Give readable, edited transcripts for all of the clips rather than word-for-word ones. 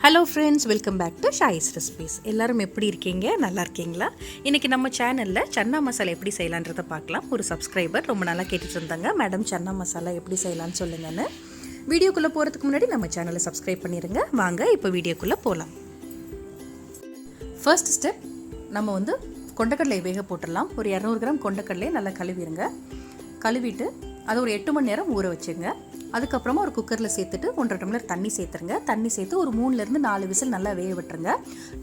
Hello friends, welcome back to Shai's recipes. எல்லோரும் எப்படி இருக்கீங்க? நல்லா இருக்கீங்களா? இன்றைக்கி நம்ம சேனலில் சன்னா மசாலா எப்படி செய்யலான்றதை பார்க்கலாம். ஒரு சப்ஸ்கிரைபர் ரொம்ப நாளாக கேட்டுட்டு இருந்தாங்க, மேடம் சன்னா மசாலா எப்படி செய்யலான்னு சொல்லுங்கன்னு. வீடியோக்குள்ளே போகிறதுக்கு முன்னாடி நம்ம சேனலை சப்ஸ்கிரைப் பண்ணிடுங்க. வாங்க இப்போ வீடியோக்குள்ளே போகலாம். ஃபர்ஸ்ட் ஸ்டெப், நம்ம கொண்டக்கடலை வேக போட்டுடலாம். ஒரு 200 கிராம் கொண்டக்கடலையை நல்லா கழுவிடுங்க. கழுவிட்டு அதை ஒரு 8 மணி நேரம் ஊற வச்சுங்க. அதுக்கப்புறமா ஒரு குக்கரில் சேர்த்துட்டு 1.5 டம்ளர் தண்ணி சேர்த்துருங்க. தண்ணி சேர்த்து ஒரு 3-4 விசில் நல்லா வேக விட்டுருங்க.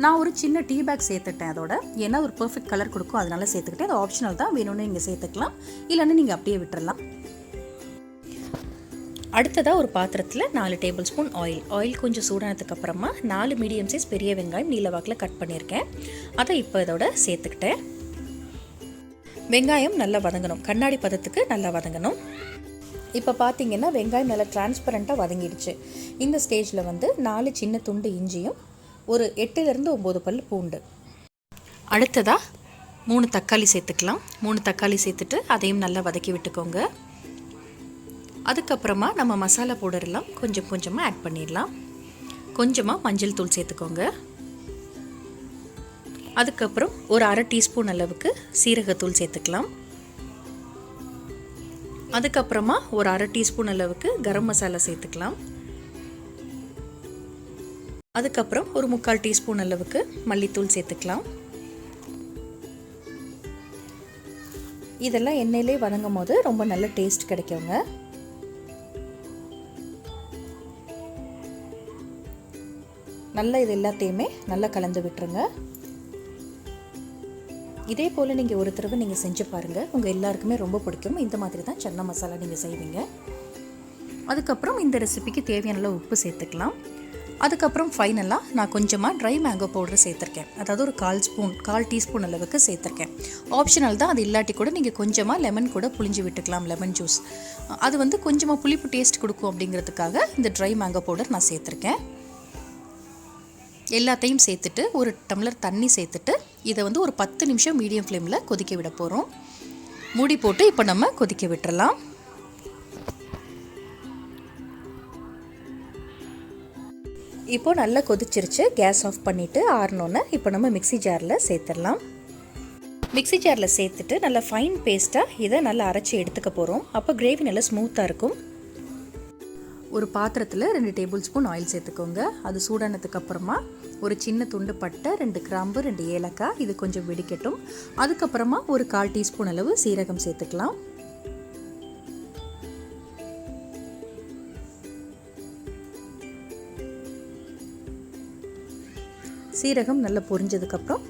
நான் ஒரு சின்ன டீ பேக் சேர்த்துட்டேன் அதோட, ஏன்னா ஒரு பர்ஃபெக்ட் கலர் கொடுக்கும், அதனால சேர்த்துக்கிட்டேன். அது ஆப்ஷனல் தான், வேணும்னு நீங்கள் சேர்த்துக்கலாம், இல்லைன்னு நீங்கள் அப்படியே விட்டுறலாம். அடுத்ததாக ஒரு பாத்திரத்தில் 4 டேபிள் ஸ்பூன் ஆயில் கொஞ்சம் சூடானதுக்கு அப்புறமா 4 மீடியம் சைஸ் பெரிய வெங்காயம் நீல வாக்கில் கட் பண்ணியிருக்கேன். அதை இப்போ இதோட சேர்த்துக்கிட்டேன். வெங்காயம் நல்லா வதங்கணும், கண்ணாடி பதத்துக்கு நல்லா வதங்கணும். இப்போ பார்த்தீங்கன்னா வெங்காயம் நல்லா டிரான்ஸ்பரண்ட்டாக வதங்கிடுச்சு. இந்த ஸ்டேஜில் 4 சின்ன துண்டு இஞ்சியும் ஒரு 8-9 பல் பூண்டு. அடுத்ததாக 3 தக்காளி சேர்த்துக்கலாம். 3 தக்காளி சேர்த்துட்டு அதையும் நல்லா வதக்கி விட்டுக்கோங்க. அதுக்கப்புறமா நம்ம மசாலா பவுடர்லாம் கொஞ்சம் கொஞ்சமாக ஆட் பண்ணிடலாம். கொஞ்சமாக மஞ்சள் தூள் சேர்த்துக்கோங்க. அதுக்கப்புறம் ஒரு 1/2 டீஸ்பூன் அளவுக்கு சீரகத்தூள் சேர்த்துக்கலாம். அதுக்கப்புறமா ஒரு 1/2 டீஸ்பூன் அளவுக்கு கரம் மசாலா சேர்த்துக்கலாம். அதுக்கப்புறம் ஒரு 3/4 டீஸ்பூன் அளவுக்கு மல்லித்தூள் சேர்த்துக்கலாம். இதெல்லாம் எண்ணெயிலே வதங்கும் போது ரொம்ப நல்ல டேஸ்ட் கிடைக்குங்க. நல்லா இது எல்லாத்தையுமே நல்லா கலந்து விட்டுருங்க. இதே போல் நீங்கள் ஒரு தடவை நீங்கள் செஞ்சு பாருங்கள், உங்கள் எல்லாருக்குமே ரொம்ப பிடிக்கும். இந்த மாதிரி தான் சன்னா மசாலா நீங்கள் செய்வீங்க. அதுக்கப்புறம் இந்த ரெசிபிக்கு தேவையான உப்பு சேர்த்துக்கலாம். அதுக்கப்புறம் ஃபைனலாக நான் கொஞ்சமாக ட்ரை மேங்கோ பவுடர் சேர்த்துருக்கேன். அதாவது ஒரு 1/4 டீஸ்பூன் அளவுக்கு சேர்த்துருக்கேன். ஆப்ஷனல் தான், அது இல்லாட்டி கூட நீங்கள் கொஞ்சமாக லெமன் கூட புளிஞ்சு விட்டுக்கலாம், லெமன் ஜூஸ். அது கொஞ்சமாக புளிப்பு டேஸ்ட் கொடுக்கும் அப்படிங்கிறதுக்காக இந்த ட்ரை மேங்கோ பவுடர் நான் சேர்த்துருக்கேன். எல்லாத்தையும் சேர்த்துட்டு ஒரு டம்ளர் தண்ணி சேர்த்துட்டு இதை ஒரு 10 நிமிஷம் மீடியம் ஃப்ளேமில் கொதிக்க விட போகிறோம். மூடி போட்டு இப்போ நம்ம கொதிக்க விட்டுறலாம். இப்போ நல்லா கொதிச்சிருச்சு. கேஸ் ஆஃப் பண்ணிவிட்டு ஆறணுன்னு இப்போ நம்ம மிக்ஸி ஜாரில் சேர்த்துடலாம். மிக்ஸி ஜாரில் சேர்த்துட்டு நல்லா ஃபைன் பேஸ்ட்டாக இதை நல்லா அரைச்சி எடுத்துக்க போகிறோம். அப்போ கிரேவி நல்லா ஸ்மூத்தாக இருக்கும். ஒரு பாத்திரத்தில் 2 டேபிள் ஸ்பூன் ஆயில் சேர்த்துக்கோங்க. அது சூடானதுக்கு அப்புறமா ஒரு சின்ன துண்டு பட்டை, 2 கிராம்பு, 2 ஏலக்காய், இது கொஞ்சம் வெடிக்கட்டும். அதுக்கப்புறமா ஒரு 1/4 டீஸ்பூன் அளவு சீரகம் சேர்த்துக்கலாம். சீரகம் நல்லா பொரிஞ்சதுக்கப்புறம்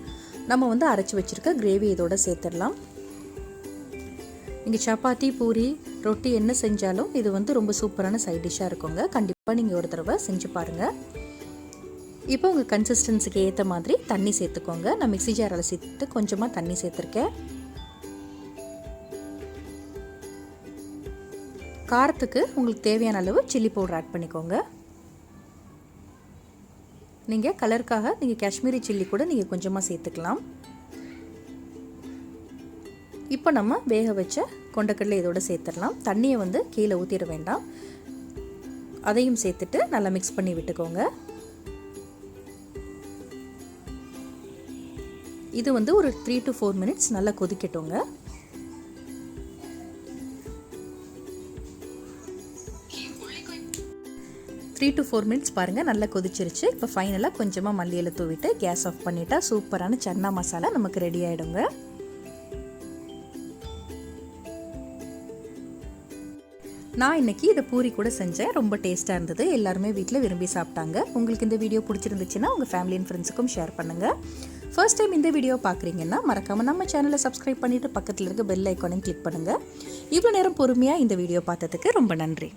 நம்ம அரைச்சி வச்சுருக்க கிரேவி இதோட சேர்த்துடலாம். நீங்கள் சப்பாத்தி, பூரி, ரொட்டி என்ன செஞ்சாலும் இது ரொம்ப சூப்பரான சைட் டிஷ்ஷாக இருக்குங்க. கண்டிப்பாக நீங்கள் ஒரு தடவை செஞ்சு பாருங்கள். இப்போ உங்கள் கன்சிஸ்டன்சிக்கு ஏற்ற மாதிரி தண்ணி சேர்த்துக்கோங்க. நான் மிக்ஸி ஜாரில் சேர்த்துட்டு கொஞ்சமாக தண்ணி சேர்த்துருக்கேன். காரத்துக்கு உங்களுக்கு தேவையான அளவு சில்லி பவுடர் ஆட் பண்ணிக்கோங்க. நீங்கள் கலருக்காக நீங்கள் காஷ்மீரி சில்லி கூட நீங்கள் கொஞ்சமாக சேர்த்துக்கலாம். இப்போ நம்ம வேக வச்ச கொண்டக்கடலை இதோட சேர்த்துடலாம். தண்ணியை கீழே ஊற்றிட வேண்டாம். அதையும் சேர்த்துட்டு நல்லா மிக்ஸ் பண்ணி விட்டுக்கோங்க. இது ஒரு 3 to 4 மினிட்ஸ் நல்லா கொதிக்கட்டுங்க. த்ரீ டு 4 மினிட்ஸ் பாருங்கள், நல்லா கொதிச்சிருச்சு. இப்போ ஃபைனலாக கொஞ்சமாக மல்லியில தூவிட்டு கேஸ் ஆஃப் பண்ணிட்டா சூப்பரான சன்னா மசாலா நமக்கு ரெடி ஆகிடுங்க. நான் இன்றைக்கி இதை பூரி கூட செஞ்சேன். ரொம்ப டேஸ்ட்டாக இருந்தது. எல்லாருமே வீட்டில் விரும்பி சாப்பிட்டாங்க. உங்களுக்கு இந்த வீடியோ பிடிச்சிருந்துச்சுன்னா உங்கள் ஃபேமிலி அண்ட் ஃப்ரெண்ட்ஸுக்கும் ஷேர் பண்ணுங்கள். ஃபர்ஸ்ட் டைம் இந்த வீடியோ பார்க்குறீங்கன்னா மறக்காமல் நம்ம சேனலை சப்ஸ்கிரைப் பண்ணிவிட்டு பக்கத்தில் இருக்க பெல் ஐக்கானையும் கிளிக் பண்ணுங்கள். இவ்வளோ நேரம் பொறுமையாக இந்த வீடியோ பார்த்ததுக்கு ரொம்ப நன்றி.